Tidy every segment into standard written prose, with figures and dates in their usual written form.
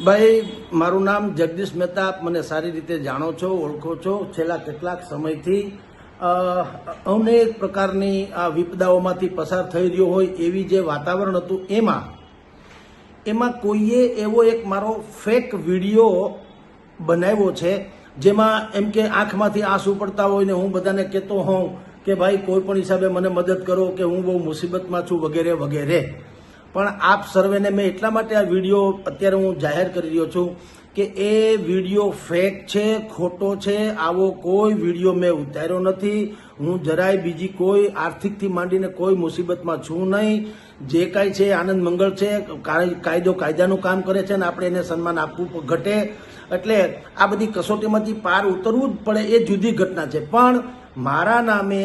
ભાઈ, મારું નામ જગદીશ મહેતા. આપ મને સારી રીતે જાણો છો, ઓળખો છો. છેલ્લા કેટલાક સમયથી અનેક પ્રકારની આ વિપદાઓમાંથી પસાર થઈ રહ્યો હોય એવી જે વાતાવરણ હતું એમાં કોઈએ એવો એક મારો ફેક વિડીયો બનાવ્યો છે, જેમાં એમ કે આંખમાંથી આંસુ પડતા હોય ને હું બધાને કહેતો હોઉં કે ભાઈ કોઈ પણ હિસાબે મને મદદ કરો કે હું બહુ મુસીબતમાં છું વગેરે વગેરે. પણ આપ સર્વેને મેં એટલા માટે આ વિડીયો અત્યારે હું જાહેર કરી રહ્યો છું કે એ વિડીયો ફેક છે, ખોટો છે. આવો કોઈ વિડીયો મેં ઉતાર્યો નથી. હું જરાય બીજી કોઈ આર્થિકથી માંડીને કોઈ મુસીબતમાં છું નહીં. જે કાંઈ છે આનંદ મંગળ છે, કાયદો કાયદાનું કામ કરે છે ને આપણે એને સન્માન આપવું ઘટે. એટલે આ બધી કસોટીમાંથી પાર ઉતરવું જ પડે, એ જુદી ઘટના છે. પણ મારા નામે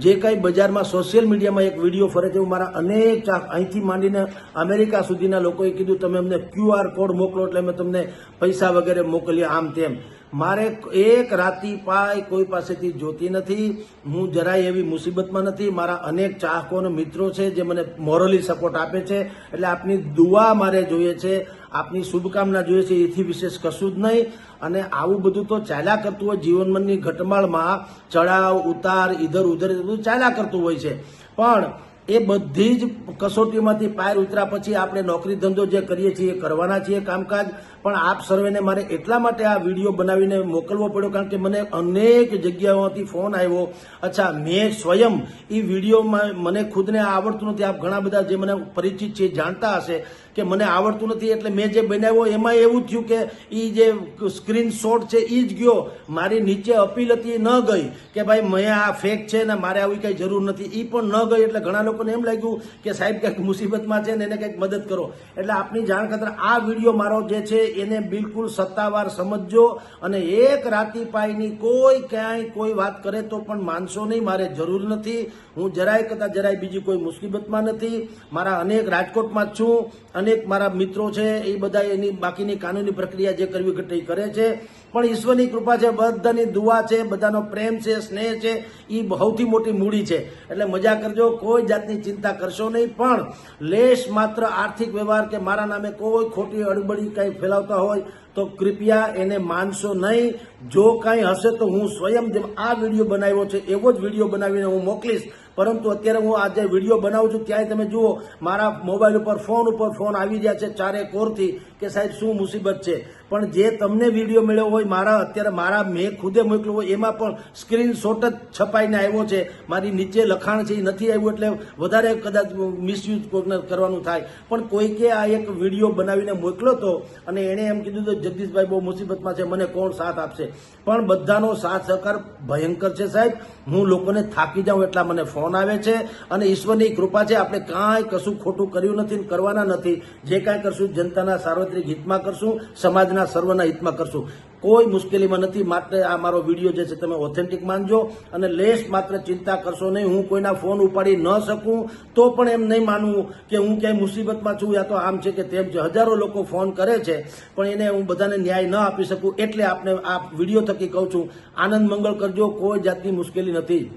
જે કંઈ બજારમાં સોશિયલ મીડિયામાં એક વિડીયો ફરે છે, મારા અનેક અહીંથી માંડીને અમેરિકા સુધીના લોકોએ કીધું તમે અમને QR કોડ મોકલો એટલે અમે તમને પૈસા વગેરે મોકલીએ, આમ તેમ. મારે એક રાતી પાય કોઈ પાસેથી જોતી નથી. હું જરાય એવી મુસીબતમાં નથી. મારા અનેક ચાહકો અને મિત્રો છે જે મને મોરલી સપોર્ટ આપે છે. એટલે આપની દુઆ મારે જોઈએ છે, આપની શુભકામના જોઈએ છે, એથી વિશેષ કશું જ નહીં. અને આવું બધું તો ચાલ્યા કરતું હોય જીવનની ઘટમાળમાં, ચડાવ ઉતાર ઇધર ઉધર બધું ચાલ્યા કરતું હોય છે. પણ એ બધી જ કસોટીમાંથી પાર ઉતર્યા પછી આપણે નોકરી ધંધો જે કરીએ છીએ કરવાના છીએ કામકાજ. પણ આપ સર્વેને મારે એટલા માટે આ વિડીયો બનાવીને મોકલવો પડ્યો કારણ કે મને અનેક જગ્યાઓથી ફોન આવ્યો. અચ્છા, મેં સ્વયં એ વિડીયોમાં મને ખુદને આવડતું નથી. આપ ઘણા બધા જે મને પરિચિત છે જાણતા હશે કે મને આવડતું નથી. એટલે મેં જે બનાવ્યો એમાં એવું થયું કે એ જે સ્ક્રીનશોટ છે એ જ ગયો, મારી નીચે અપીલ હતી ન ગઈ કે ભાઈ મેં આ ફેક છે ને મારે આવી કંઈ જરૂર નથી, એ પણ ન ગઈ. એટલે ઘણા લોકોને એમ લાગ્યું કે સાહેબ કંઈક મુસીબતમાં છે ને એને કંઈક મદદ કરો. એટલે આપની જાણ ખાતર આ વિડીયો મારો જે છે એને બિલકુલ સત્તાવાર સમજજો. અને એક રાતી પાઈની કોઈ ક્યાંય કોઈ વાત કરે તો પણ માનશો નહીં. મારે જરૂર નથી. હું જરાય કરતાં જરાય બીજી કોઈ મુસીબતમાં નથી. મારા અનેક રાજકોટમાં જ છું. અનેક મારા મિત્રો છે એ બધા એની બાકીની કાનૂની પ્રક્રિયા જે કરવી ઘટે એ કરે છે. પણ ઈશ્વરની કૃપા છે, બધાની દુઆ છે, બધાનો પ્રેમ છે, સ્નેહ છે, એ સૌથી મોટી મૂડી છે. એટલે મજા કરજો, કોઈ જાતની ચિંતા કરશો નહીં. પણ લેશ માત્ર આર્થિક વ્યવહાર કે મારા નામે કોઈ ખોટી અડબડી કંઈ ફેલાવતા હોય તો કૃપયા એને માનશો નહીં. જો કાંઈ હશે તો હું સ્વયં જેમ આ વિડીયો બનાવ્યો છે એવો જ વિડીયો બનાવીને હું મોકલીશ. પરંતુ અત્યારે હું આ જે વિડીયો બનાવું છું ત્યાંય તમે જુઓ મારા મોબાઈલ ઉપર ફોન આવી રહ્યા છે ચારે કોરથી કે સાહેબ શું મુસીબત છે. પણ જે તમને વિડીયો મળ્યો હોય મારા મેં ખુદે મોકલ્યો હોય એમાં પણ સ્ક્રીનશોટ જ છપાઈને આવ્યો છે. મારી નીચે લખાણ છે એ નથી આવ્યું એટલે વધારે કદાચ મિસયુઝ કરવાનું થાય. પણ કોઈકે આ એક વિડીયો બનાવીને મોકલ્યો હતો અને એણે એમ કીધું તો જગદીશભાઈ બહુ મુસીબતમાં છે, મને કોણ સાથ આપશે. પણ બધાનો સાથ સહકાર ભયંકર છે સાહેબ. હું લોકોને થાકી જાઉં એટલા મને ફોન આવે છે. અને ઈશ્વરની કૃપા છે, આપણે કાંઈ કશું ખોટું કર્યું નથી, કરવાના નથી. જે કાંઈ કરશું જનતાના સાર્વત્રિક હિતમાં કરશું, સમાજના સર્વના હિતમાં કરશું. કોઈ મુશ્કેલીમાં નથી. માટે આ મારો વિડીયો જે છે તમે ઓથેન્ટિક માનજો અને લેશ માત્ર ચિંતા કરશો નહીં. હું કોઈના ફોન ઉપાડી ન શકું તો પણ એમ નહીં માનવું કે હું ક્યાંય મુસીબતમાં છું યા તો આમ છે કે તેમ છે. હજારો લોકો ફોન કરે છે પણ એને હું બધાને ન્યાય ન આપી શકું. એટલે આપને આ વિડીયો થકી કહું છું, આનંદ મંગળ કરજો, કોઈ જાતની મુશ્કેલી નથી.